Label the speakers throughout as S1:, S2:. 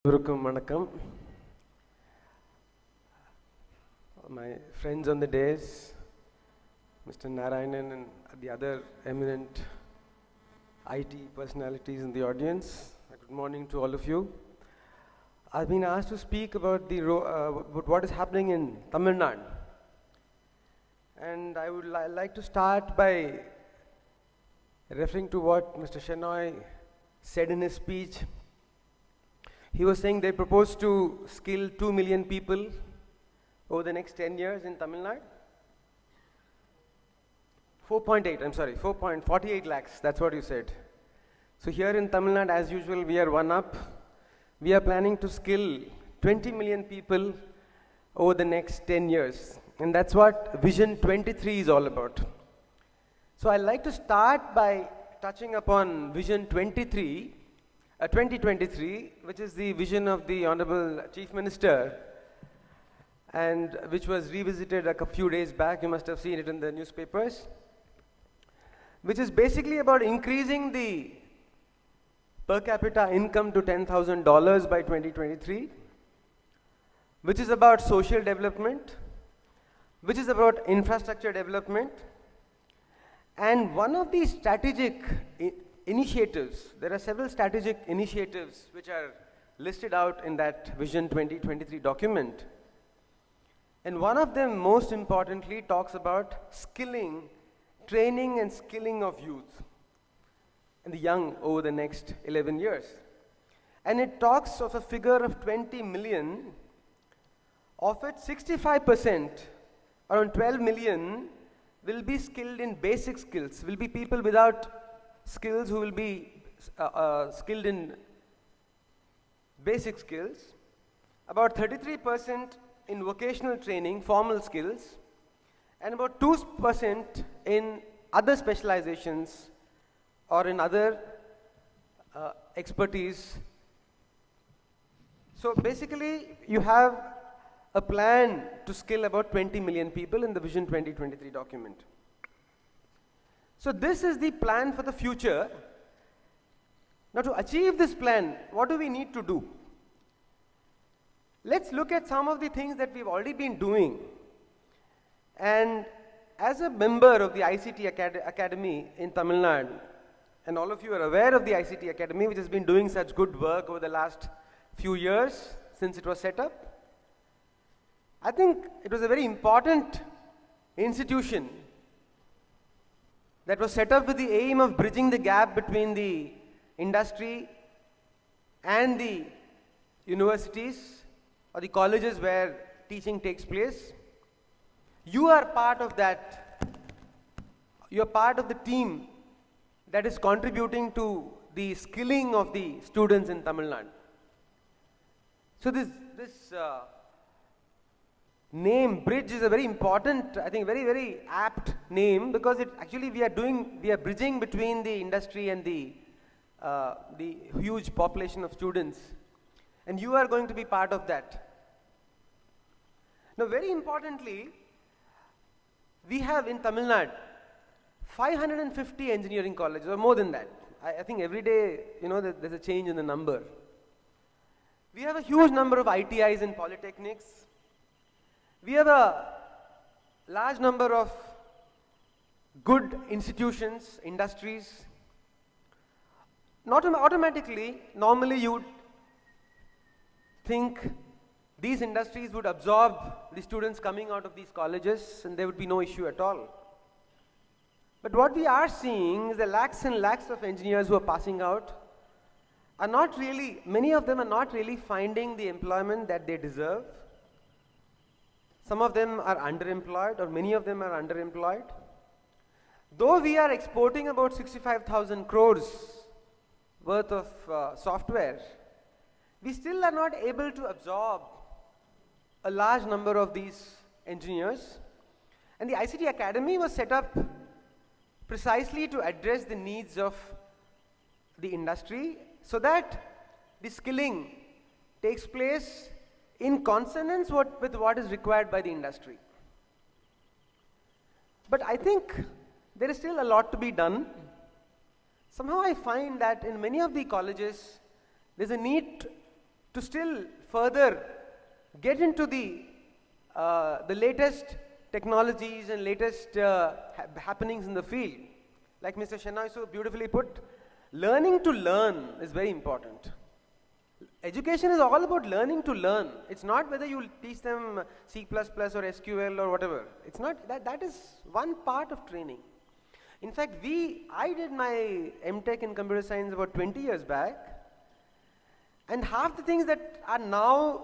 S1: Vanakkam. My friends on the dais, Mr. Narayanan and the other eminent IT personalities in the audience, good morning to all of you. I've been asked to speak about what is happening in Tamil Nadu. And I would like to start by referring to what Mr. Shenoy said in his speech. He was saying they propose to skill 2 million people over the next 10 years in Tamil Nadu. 4.48 lakhs, that's what you said. So here in Tamil Nadu, as usual, we are one up. We are planning to skill 20 million people over the next 10 years. And that's what Vision 23 is all about. So I'd like to start by touching upon Vision 2023, which is the vision of the Honorable Chief Minister, and which was revisited a few days back. You must have seen it in the newspapers, which is basically about increasing the per capita income to $10,000 by 2023, which is about social development, which is about infrastructure development. And one of these strategic initiatives, there are several strategic initiatives which are listed out in that Vision 2023 document. And one of them, most importantly, talks about skilling, training and skilling of youth and the young over the next 11 years. And it talks of a figure of 20 million, of it 65%, around 12 million, will be skilled in basic skills, will be people without skills who will be skilled in basic skills, about 33% in vocational training, formal skills, and about 2% in other specializations or in other expertise. So basically, you have a plan to skill about 20 million people in the Vision 2023 document. So this is the plan for the future. Now to achieve this plan, what do we need to do? Let's look at some of the things that we've already been doing. And as a member of the ICT Academy in Tamil Nadu, and all of you are aware of the ICT Academy, which has been doing such good work over the last few years since it was set up, I think it was a very important institution that was set up with the aim of bridging the gap between the industry and the universities or the colleges where teaching takes place. You are part of that. You are part of the team that is contributing to the skilling of the students in Tamil Nadu. So this name, bridge, is a very important, I think very, very apt name, because it actually we are bridging between the industry and the huge population of students. And you are going to be part of that. Now very importantly, we have in Tamil Nadu 550 engineering colleges, or more than that. I think every day, there's a change in the number. We have a huge number of ITIs and polytechnics. We have a large number of good institutions, industries. Not automatically, normally you would think these industries would absorb the students coming out of these colleges and there would be no issue at all. But what we are seeing is the lakhs and lakhs of engineers who are passing out are not really, many of them are not really finding the employment that they deserve. Some of them are underemployed, or many of them are underemployed. Though we are exporting about 65,000 crores worth of software, we still are not able to absorb a large number of these engineers. And the ICT Academy was set up precisely to address the needs of the industry so that the skilling takes place in consonance with what is required by the industry. But I think there is still a lot to be done. Somehow I find that in many of the colleges, there's a need to still further get into the latest technologies and latest happenings in the field. Like Mr. Shenoy so beautifully put, learning to learn is very important. Education is all about learning to learn. It's not whether you teach them C++ or SQL or whatever. It's not, that is one part of training. In fact, I did my MTech in computer science about 20 years back, and half the things that are now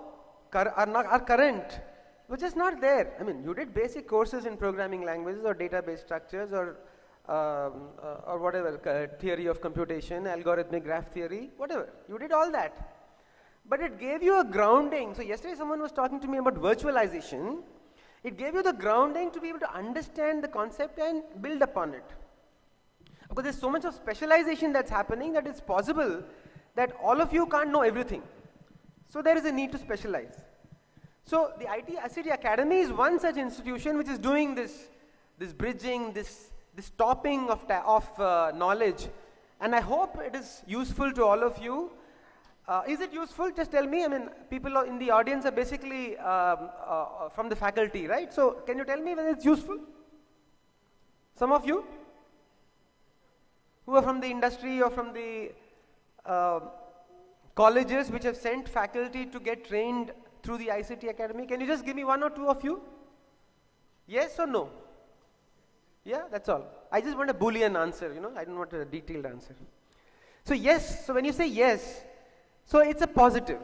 S1: are current were just not there. I mean, you did basic courses in programming languages or database structures or whatever, theory of computation, algorithmic graph theory, whatever. You did all that. But it gave you a grounding. So yesterday someone was talking to me about virtualization. It gave you the grounding to be able to understand the concept and build upon it. Because there's so much of specialization that's happening that it's possible that all of you can't know everything. So there is a need to specialize. So the ICT Academy is one such institution which is doing this bridging, this topping of knowledge. And I hope it is useful to all of you. Is it useful? Just tell me. I mean, people in the audience are basically from the faculty, right? So can you tell me whether it's useful? Some of you who are from the industry or from the colleges which have sent faculty to get trained through the ICT Academy, can you just give me one or two of you? Yes or no? Yeah, that's all. I just want a Boolean answer, you know, I don't want a detailed answer. So yes, so when you say yes, so it's a positive.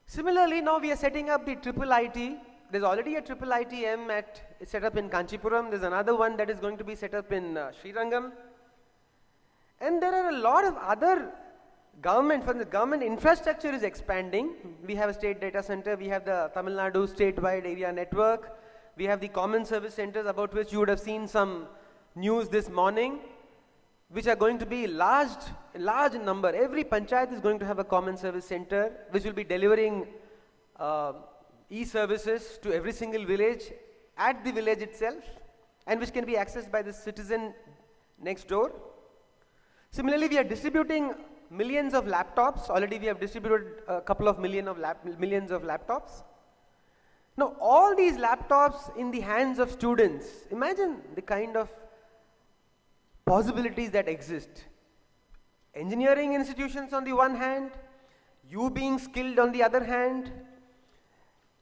S1: Similarly, now we are setting up the triple IT. There's already a triple ITM set up in Kanchipuram. There's another one that is going to be set up in Srirangam. And there are a lot of other government infrastructure is expanding. We have a state data center. We have the Tamil Nadu statewide area network. We have the common service centers about which you would have seen some news this morning, which are going to be large in number. Every panchayat is going to have a common service center which will be delivering e-services to every single village at the village itself, and which can be accessed by the citizen next door. Similarly, we are distributing millions of laptops. Already we have distributed a couple of millions of laptops. Now all these laptops in the hands of students, imagine the kind of possibilities that exist. Engineering institutions on the one hand, you being skilled on the other hand,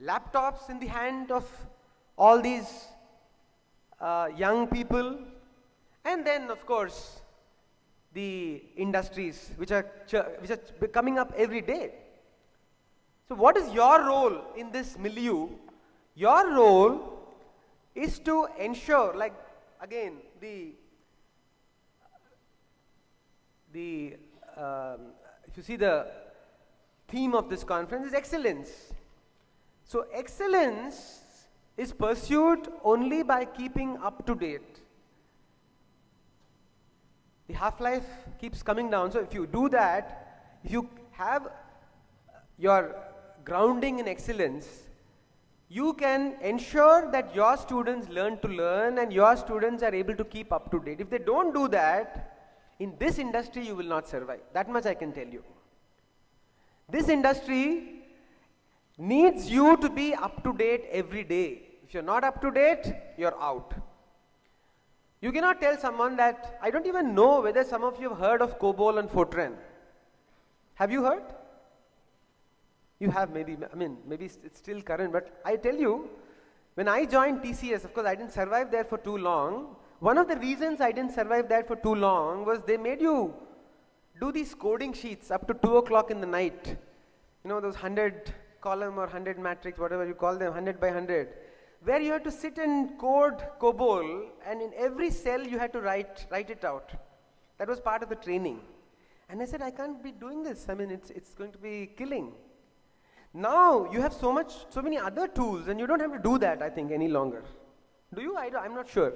S1: laptops in the hand of all these young people, and then of course the industries which are coming up every day. So what is your role in this milieu? Your role is to ensure, like again, if you see the theme of this conference is excellence. So excellence is pursued only by keeping up to date. The half-life keeps coming down. So if you do that, if you have your grounding in excellence, you can ensure that your students learn to learn and your students are able to keep up to date. If they don't do that, in this industry you will not survive. That much I can tell you. This industry needs you to be up to date every day. If you're not up to date, you're out. You cannot tell someone that, I don't even know whether some of you have heard of COBOL and Fortran. Have you heard? You have maybe, I mean, maybe it's still current, but I tell you, when I joined TCS, of course I didn't survive there for too long. One of the reasons I didn't survive there for too long was they made you do these coding sheets up to 2 o'clock in the night. You know, those 100 column or 100 matrix, whatever you call them, 100 by 100. Where you had to sit and code COBOL, and in every cell you had to write it out. That was part of the training. And I said, I can't be doing this. I mean, it's going to be killing. Now you have so many other tools, and you don't have to do that, I think, any longer. Do you? I'm not sure.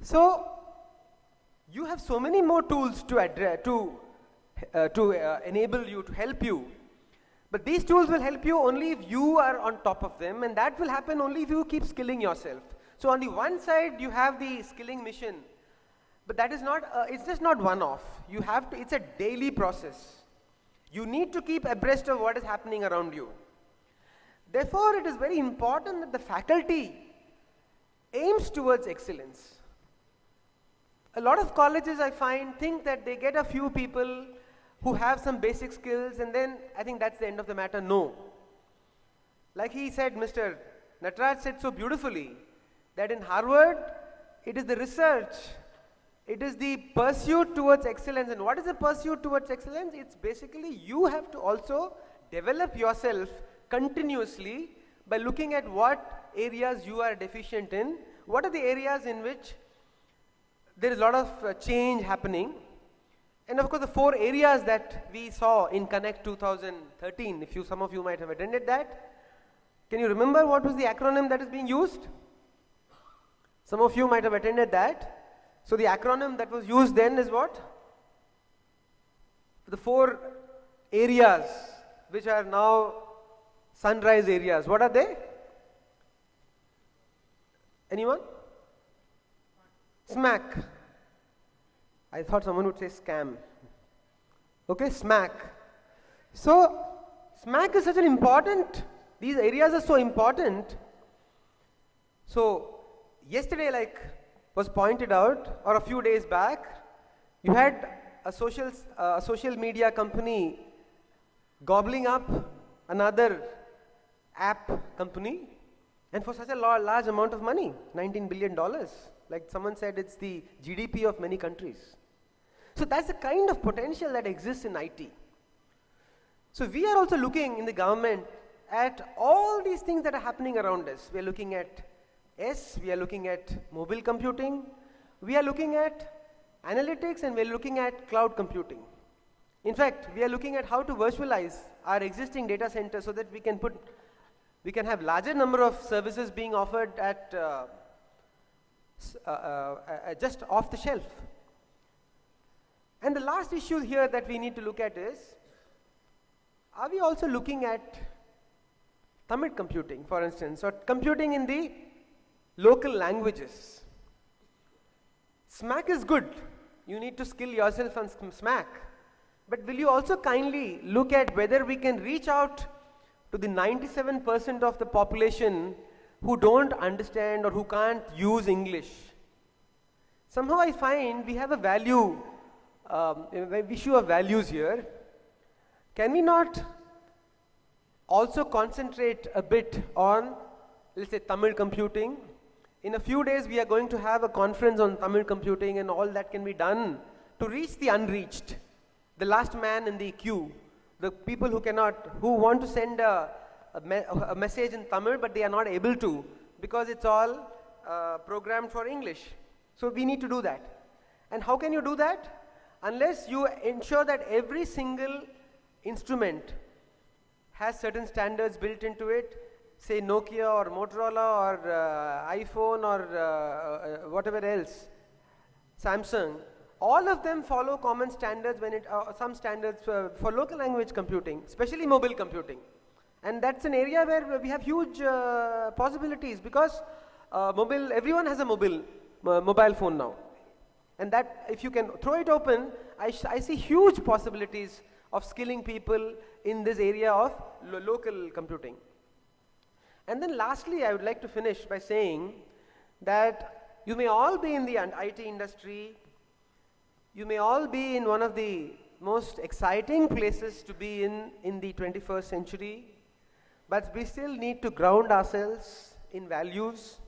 S1: So you have so many more tools to enable you, to help you. But these tools will help you only if you are on top of them, and that will happen only if you keep skilling yourself. So on the one side you have the skilling mission, but that is not, it's just not one-off. You have to, it's a daily process. You need to keep abreast of what is happening around you. Therefore, it is very important that the faculty aims towards excellence. A lot of colleges, I find, think that they get a few people who have some basic skills and then I think that's the end of the matter. No. Like he said, Mr. Nataraj said so beautifully, that in Harvard, it is the research, it is the pursuit towards excellence. And what is the pursuit towards excellence? It's basically you have to also develop yourself continuously by looking at what areas you are deficient in, what are the areas in which there is a lot of change happening. And of course, the 4 areas that we saw in Connect 2013, if some of you might have attended that. Can you remember what was the acronym that is being used? Some of you might have attended that. So the acronym that was used then is what? The 4 areas which are now sunrise areas. What are they? Anyone? SMAC. I thought someone would say scam. Okay, SMAC. So, SMAC is such an important, these areas are so important. So, yesterday, like was pointed out, or a few days back, you had a social media company gobbling up another app company, and for such a large amount of money, $19 billion. Like someone said, it's the GDP of many countries. So that's the kind of potential that exists in IT. So we are also looking in the government at all these things that are happening around us. We are looking at we are looking at mobile computing, we are looking at analytics, and we are looking at cloud computing. In fact, we are looking at how to virtualize our existing data centers so that we can have larger number of services being offered at just off the shelf. And the last issue here that we need to look at is, are we also looking at Tamil computing, for instance, or computing in the local languages? SMAC is good. You need to skill yourself on SMAC. But will you also kindly look at whether we can reach out to the 97% of the population who don't understand or who can't use English? Somehow I find we have a value, issue of values here. Can we not also concentrate a bit on, let's say, Tamil computing? In a few days, we are going to have a conference on Tamil computing, and all that can be done to reach the unreached, the last man in the queue, the people who want to send a message in Tamil, but they are not able to because it's all programmed for English. So we need to do that. And how can you do that? Unless you ensure that every single instrument has certain standards built into it, say Nokia or Motorola or iPhone or whatever else, Samsung, all of them follow common standards some standards for local language computing, especially mobile computing. And that's an area where we have huge possibilities because everyone has a mobile phone now. And that, if you can throw it open, I see huge possibilities of skilling people in this area of local computing. And then lastly, I would like to finish by saying that you may all be in the IT industry, you may all be in one of the most exciting places to be in the 21st century, but we still need to ground ourselves in values.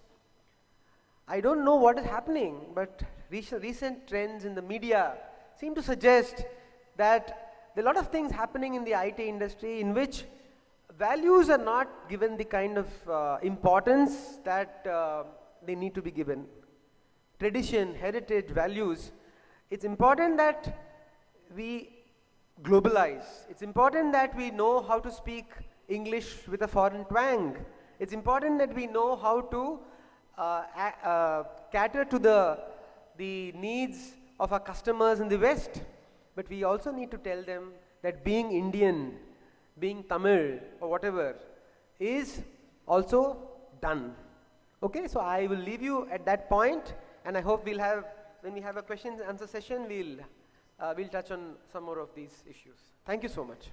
S1: I don't know what is happening, but recent trends in the media seem to suggest that there are a lot of things happening in the IT industry in which values are not given the kind of importance that they need to be given. Tradition, heritage, values. It's important that we globalize. It's important that we know how to speak English with a foreign twang. It's important that we know how to cater to the needs of our customers in the West. But we also need to tell them that being Indian, being Tamil or whatever is also done. Okay, so I will leave you at that point, and I hope we'll have, when we have a question and answer session, we'll we'll touch on some more of these issues. Thank you so much.